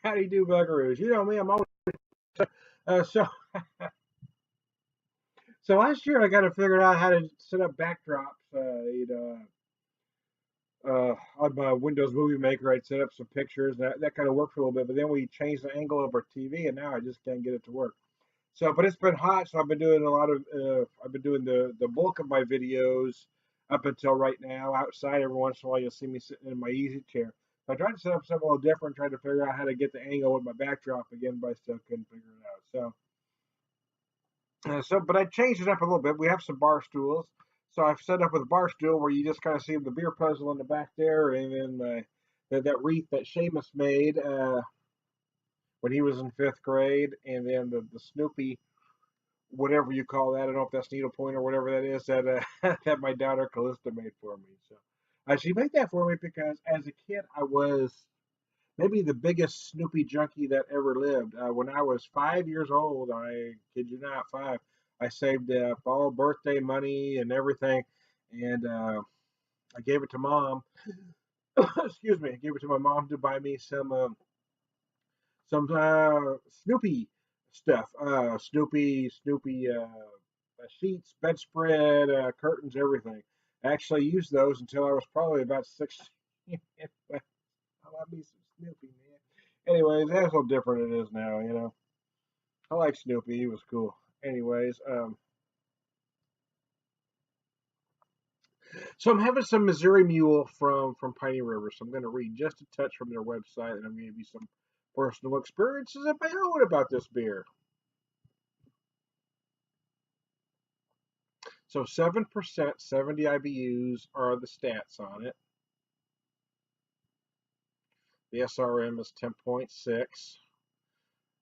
How do you do, buckaroos? You know me, I'm always uh, so so last year I got to figure out how to set up backdrops. On my Windows Movie Maker, I'd set up some pictures. That kind of worked for a little bit, but then we changed the angle of our TV, and now I just can't get it to work. So, but it's been hot, so I've been doing a lot of. I've been doing the bulk of my videos up until right now outside. Every once in a while, you'll see me sitting in my easy chair. So I tried to set up something a little different, tried to figure out how to get the angle with my backdrop again, but I still couldn't figure it out. But I changed it up a little bit. We have some bar stools, so I've set up with a bar stool where you just kind of see the beer puzzle in the back there, and then that wreath that Seamus made when he was in fifth grade, and then the Snoopy, whatever you call that. I don't know if that's needlepoint or whatever that is that that my daughter Callista made for me. So she made that for me because as a kid I was maybe the biggest Snoopy junkie that ever lived. When I was 5 years old, I kid you not, five, I saved up all birthday money and everything, and I gave it to mom. Excuse me, I gave it to my mom to buy me some Snoopy stuff. Snoopy sheets, bedspread, curtains, everything. I actually used those until I was probably about 16. I love me some Snoopy, man. Anyways, that's how different it is now, you know. I like Snoopy. He was cool. Anyways, so I'm having some Missouri Mule from Piney River. So I'm going to read just a touch from their website, and I'm going to give you some personal experiences of my own about this beer. So 7%, 70 IBUs are the stats on it. The SRM is 10.6.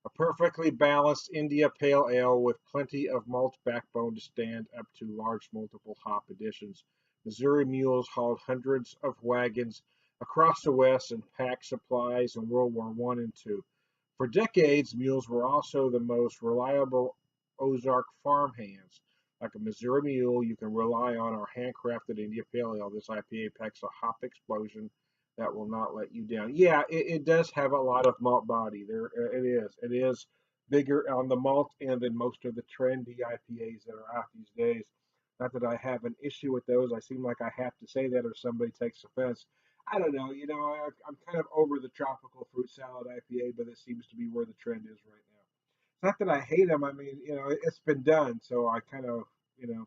A perfectly balanced India Pale Ale with plenty of malt backbone to stand up to large multiple hop additions. Missouri mules hauled hundreds of wagons across the West and packed supplies in World War I and II. For decades, mules were also the most reliable Ozark farm hands. Like a Missouri mule, you can rely on our handcrafted India Pale Ale. This IPA packs a hop explosion that will not let you down. Yeah, it does have a lot of malt body. It is. It is bigger on the malt end than most of the trendy IPAs that are out these days. Not that I have an issue with those. I seem like I have to say that or somebody takes offense. I don't know. You know, I'm kind of over the tropical fruit salad IPA, but it seems to be where the trend is right now. It's not that I hate them. I mean, you know, it's been done, so I kind of, you know,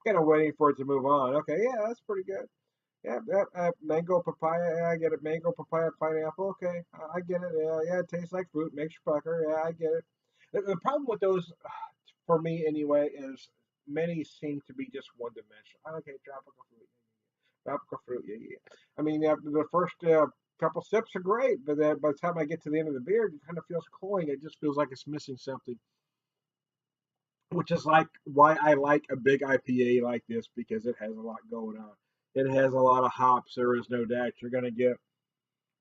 kind of waiting for it to move on. Okay, yeah, that's pretty good. Yeah, mango papaya. Yeah, I get it. Mango papaya pineapple. Okay, I get it. Yeah, yeah, it tastes like fruit. Makes you pucker. Yeah, I get it. The problem with those, for me anyway, is many seem to be just one dimensional. Okay, tropical fruit. Tropical fruit. Yeah, yeah. I mean, the first couple sips are great, but then by the time I get to the end of the beer, it kind of feels cloying. It just feels like it's missing something, which is like why I like a big IPA like this because it has a lot going on. It has a lot of hops. There is no doubt. You're gonna get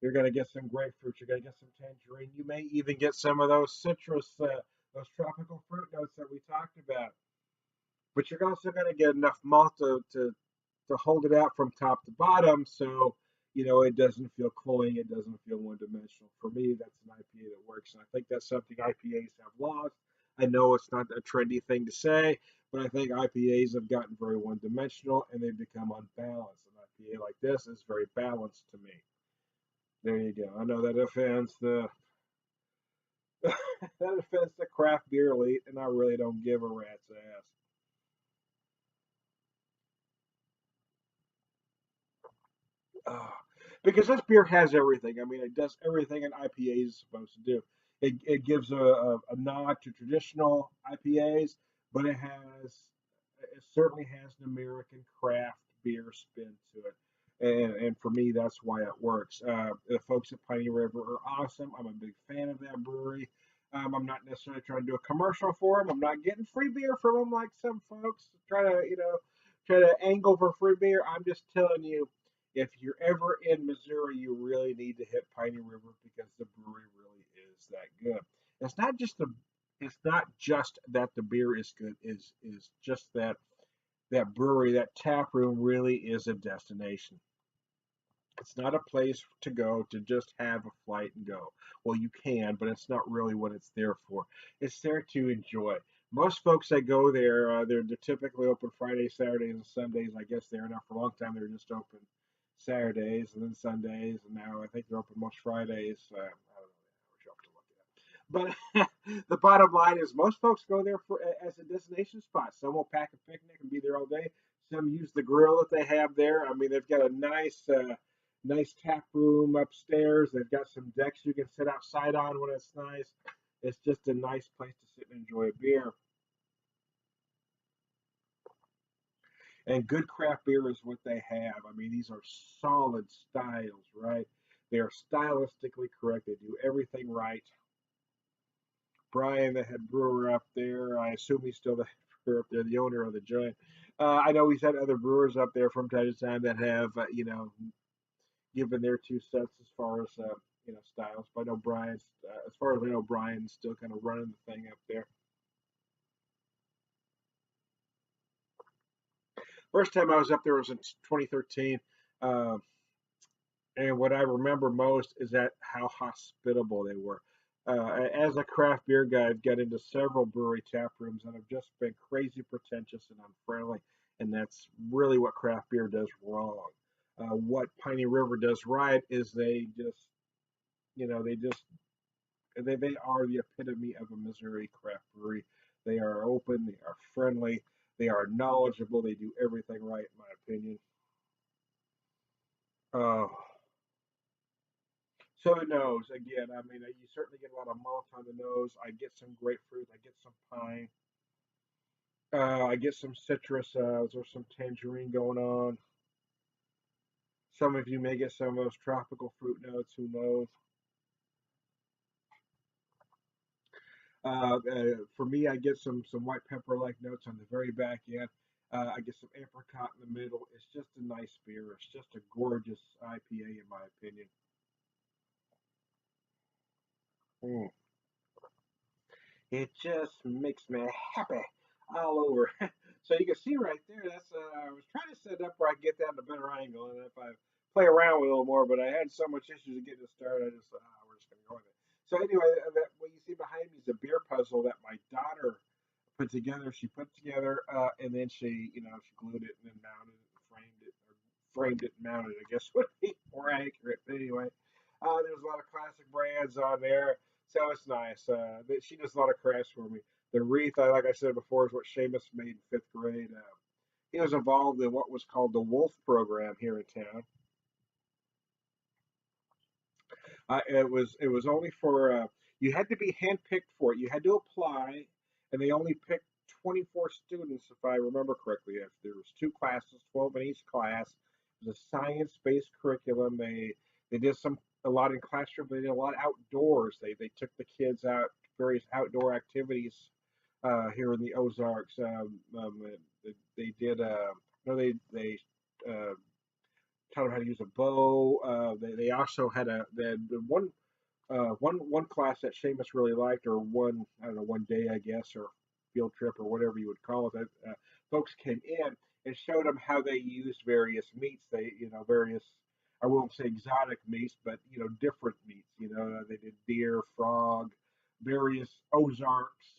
some grapefruit. You're gonna get some tangerine. You may even get some of those citrus, those tropical fruit notes that we talked about. But you're also gonna get enough malt to hold it out from top to bottom, so you know it doesn't feel cloying. It doesn't feel one dimensional. For me, that's an IPA that works, and I think that's something IPAs have lost. I know it's not a trendy thing to say, but I think IPAs have gotten very one dimensional and they've become unbalanced. An IPA like this is very balanced to me. There you go. I know that offends the that offends the craft beer elite, and I really don't give a rat's ass. Uh, because this beer has everything. I mean, it does everything an IPA is supposed to do. It gives a nod to traditional IPAs, but it certainly has an American craft beer spin to it. And for me, that's why it works. The folks at Piney River are awesome. I'm a big fan of that brewery. I'm not necessarily trying to do a commercial for them. I'm not getting free beer from them like some folks try to angle for free beer. I'm just telling you, if you're ever in Missouri, you really need to hit Piney River because the brewery really is that good. It's not just the it's not just that the beer is good, is just that brewery, that tap room really is a destination. It's not a place to go to just have a flight and go. Well, you can, but it's not really what it's there for. It's there to enjoy. Most folks that go there, they're typically open Fridays, Saturdays, and Sundays. I guess they are now. For a long time, they were just open Saturdays and then Sundays, and now I think they're open most Fridays. I don't know. You'll have to look it up. But the bottom line is, most folks go there for as a destination spot. Some will pack a picnic and be there all day. Some use the grill that they have there. I mean, they've got a nice tap room upstairs. They've got some decks you can sit outside on when it's nice. It's just a nice place to sit and enjoy a beer. And good craft beer is what they have. I mean, these are solid styles, right? They are stylistically correct. They do everything right. Brian, the head brewer up there, I assume he's still the head brewer up there, the owner of the joint. I know he's had other brewers up there from time to time that have, given their 2 cents as far as styles. But I know Brian's, as far as I know, Brian's still kind of running the thing up there. First time I was up there was in 2013. Uh, and what I remember most is that how hospitable they were. As a craft beer guy, I've got into several brewery tap rooms and have just been crazy pretentious and unfriendly, and that's really what craft beer does wrong. What Piney River does right is they are the epitome of a Missouri craft brewery. They are open, they are friendly, they are knowledgeable, they do everything right, in my opinion. Uh, so the nose, again, I mean, you certainly get a lot of malt on the nose. I get some grapefruit, I get some pine, I get some citrus, or some tangerine going on. Some of you may get some of those tropical fruit notes, who knows? For me, I get some white pepper-like notes on the very back end. I get some apricot in the middle. It's just a nice beer. It's just a gorgeous IPA, in my opinion. Mm. It just makes me happy all over. So you can see right there. That's I was trying to set it up where I get that in a better angle, and if I play around with it a little more, but I had so much issues getting it started. I just thought, we're just gonna go with it. So anyway, what you see behind me is a beer puzzle that my daughter put together. She put together, and then she glued it and then mounted it and framed it, or framed it and mounted it, I guess would be more accurate. But anyway, there's a lot of classic brands on there, so it's nice. She does a lot of crafts for me. The wreath, like I said before, is what Seamus made in 5th grade. He was involved in what was called the Wolf program here in town. It was only for you had to be handpicked for it. You had to apply, and they only picked 24 students, if I remember correctly. If there was 2 classes, 12 in each class. It was a science-based curriculum. They did a lot in classroom. They did a lot outdoors. They took the kids out to various outdoor activities here in the Ozarks. They did. No, they uh, taught them how to use a bow. They also had one class that Seamus really liked, or one, I don't know, one day, I guess, or field trip, or whatever you would call it. That folks came in and showed them how they used various meats. Various, I won't say exotic meats, but different meats. They did deer, frog, various Ozarks,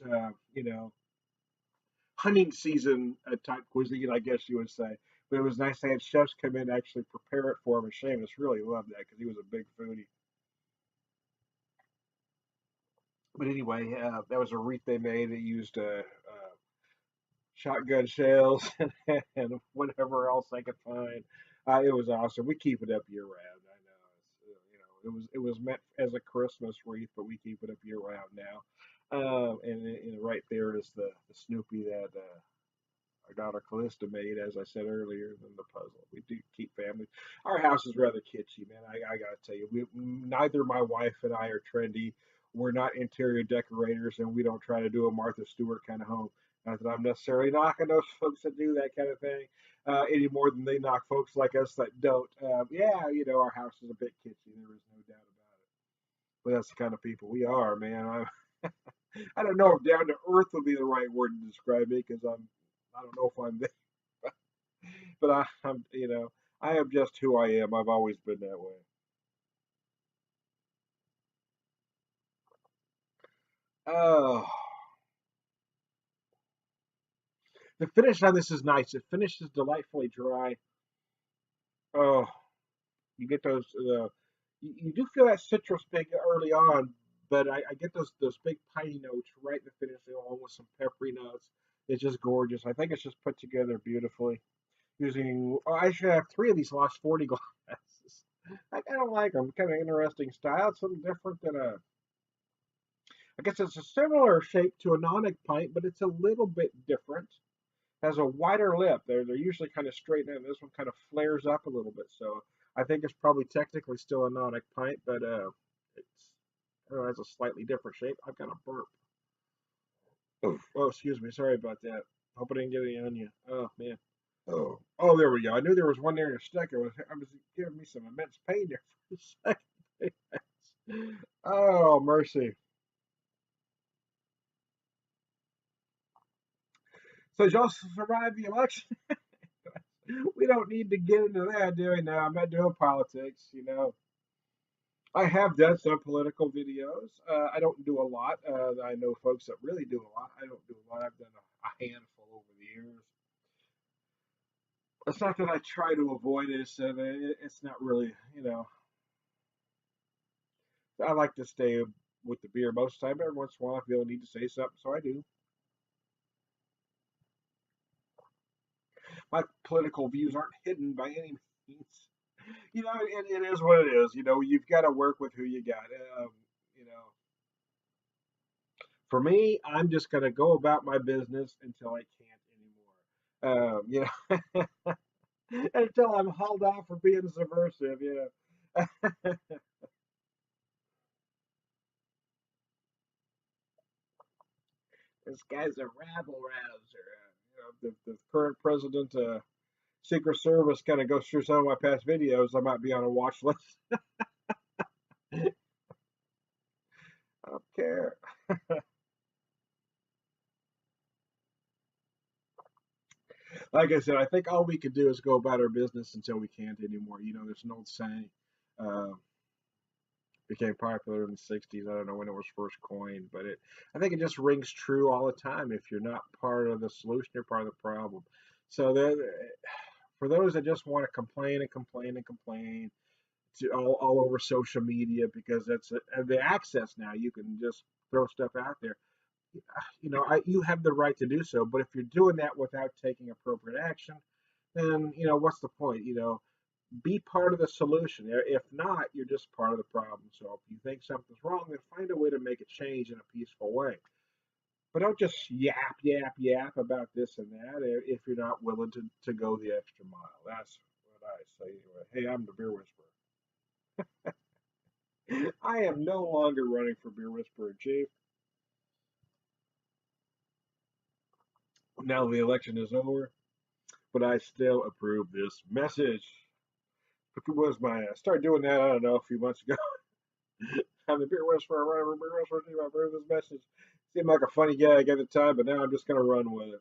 hunting season type cuisine, I guess you would say. But it was nice to have chefs come in and actually prepare it for him. And Seamus really loved that because he was a big foodie. But anyway, that was a wreath they made. They used shotgun shells and whatever else I could find. It was awesome. We keep it up year round. I know. It was meant as a Christmas wreath, but we keep it up year round now. And right there is the Snoopy that our daughter Callista made, as I said earlier, than the puzzle. We do keep family. Our house is rather kitschy, man. I gotta tell you, neither my wife and I are trendy. We're not interior decorators, and we don't try to do a Martha Stewart kind of home. Not that I'm necessarily knocking those folks that do that kind of thing any more than they knock folks like us that don't. Yeah, our house is a bit kitschy. There is no doubt about it. But that's the kind of people we are, man. I don't know if down to earth would be the right word to describe me because I don't know if I'm there, but I'm I am just who I am. I've always been that way. Oh, the finish on this is nice. It finishes delightfully dry. Oh, you get those. You do feel that citrus big early on, but I get those big piney notes right in the finish, along with some peppery notes. It's just gorgeous. I think it's just put together beautifully. Using, oh, I should have three of these lost 40 glasses. I kind of like them. Kind of interesting style. It's something different than a. I guess it's a similar shape to a nonic pint, but it's a little bit different. Has a wider lip. They're usually kind of straight, and this one kind of flares up a little bit. So I think it's probably technically still a nonic pint, but it's I don't know, it has a slightly different shape. I've got a burp. Oh, excuse me. Sorry about that. Hope I didn't get any on you. Oh man. Oh, there we go. I knew there was one there in a stick. I was giving me some immense pain there for a second. Oh, mercy. So y'all survived the election? We don't need to get into that, do we? Now I'm not doing politics, you know. I have done some political videos. I don't do a lot. I know folks that really do a lot. I don't do a lot. I've done a handful over the years. It's not that I try to avoid it. It's not really, you know. I like to stay with the beer most of the time. But every once in a while, I feel a need to say something, so I do. My political views aren't hidden by any means. You know, it is what it is. You know, you've got to work with who you got. You know, for me, I'm just going to go about my business until I can't anymore. You know, until I'm hauled off for being subversive. You know, this guy's a rabble rouser. You know, the current president, Secret Service, kind of goes through some of my past videos. I might be on a watch list. I don't care. Like I said, I think all we could do is go about our business until we can't anymore. You know, there's an old saying, uh, became popular in the 60s. I don't know when it was first coined, but I think it just rings true all the time. If you're not part of the solution, you're part of the problem. So for those that just want to complain and complain and complain all over social media, because that's the access now, you can just throw stuff out there. You know, you have the right to do so, but if you're doing that without taking appropriate action, then you know what's the point? You know, be part of the solution. If not, you're just part of the problem. So if you think something's wrong, then find a way to make a change in a peaceful way. But don't just yap about this and that if you're not willing to go the extra mile. That's what I say anyway. Hey, I'm the beer whisperer. I am no longer running for beer whisperer chief. Now the election is over, but I still approve this message. It was my I started doing that, I don't know, a few months ago. I'm the beer whisperer, whatever, beer whisperer chief, I approve this message. Seemed like a funny gag at the time, but now I'm just gonna run with it.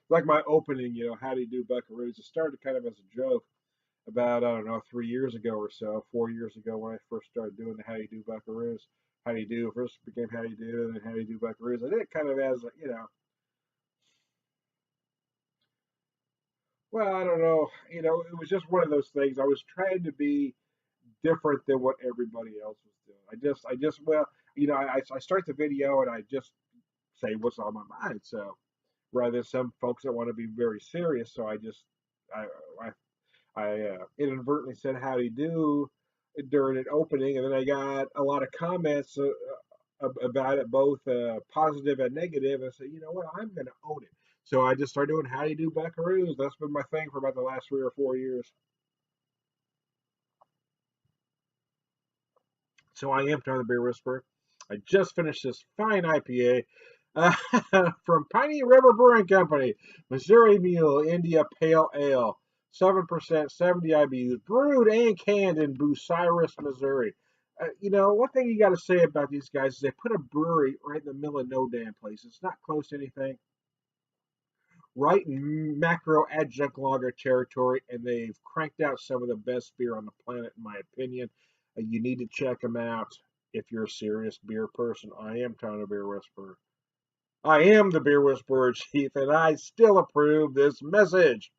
Like my opening, you know, how do you do buckaroos? It started kind of as a joke about, I don't know, 3 years ago or so, 4 years ago when I first started doing the how do you do buckaroos. How do you do first became how do you do, and then how do you do buckaroos. I did it kind of as a, you know, well, I don't know, you know, it was just one of those things. I was trying to be different than what everybody else was doing. Well, you know, I start the video and I just say what's on my mind. So rather than some folks that want to be very serious, so I, I inadvertently said how do you do during an opening, and then I got a lot of comments about it, both positive and negative. I said, you know what, I'm going to own it. So I just started doing how do you do buckaroos. That's been my thing for about the last 3 or 4 years. So I am Tom the Beer Whisperer. I just finished this fine IPA from Piney River Brewing Company, Missouri Mule India Pale Ale, 7%, 70 IBUs, brewed and canned in Bucyrus, Missouri. You know, one thing you got to say about these guys is they put a brewery right in the middle of no damn place. It's not close to anything. right in macro adjunct lager territory, and they've cranked out some of the best beer on the planet, in my opinion. You need to check them out if you're a serious beer person. I am Tony Beer Whisperer. I am the Beer Whisperer Chief, and I still approve this message.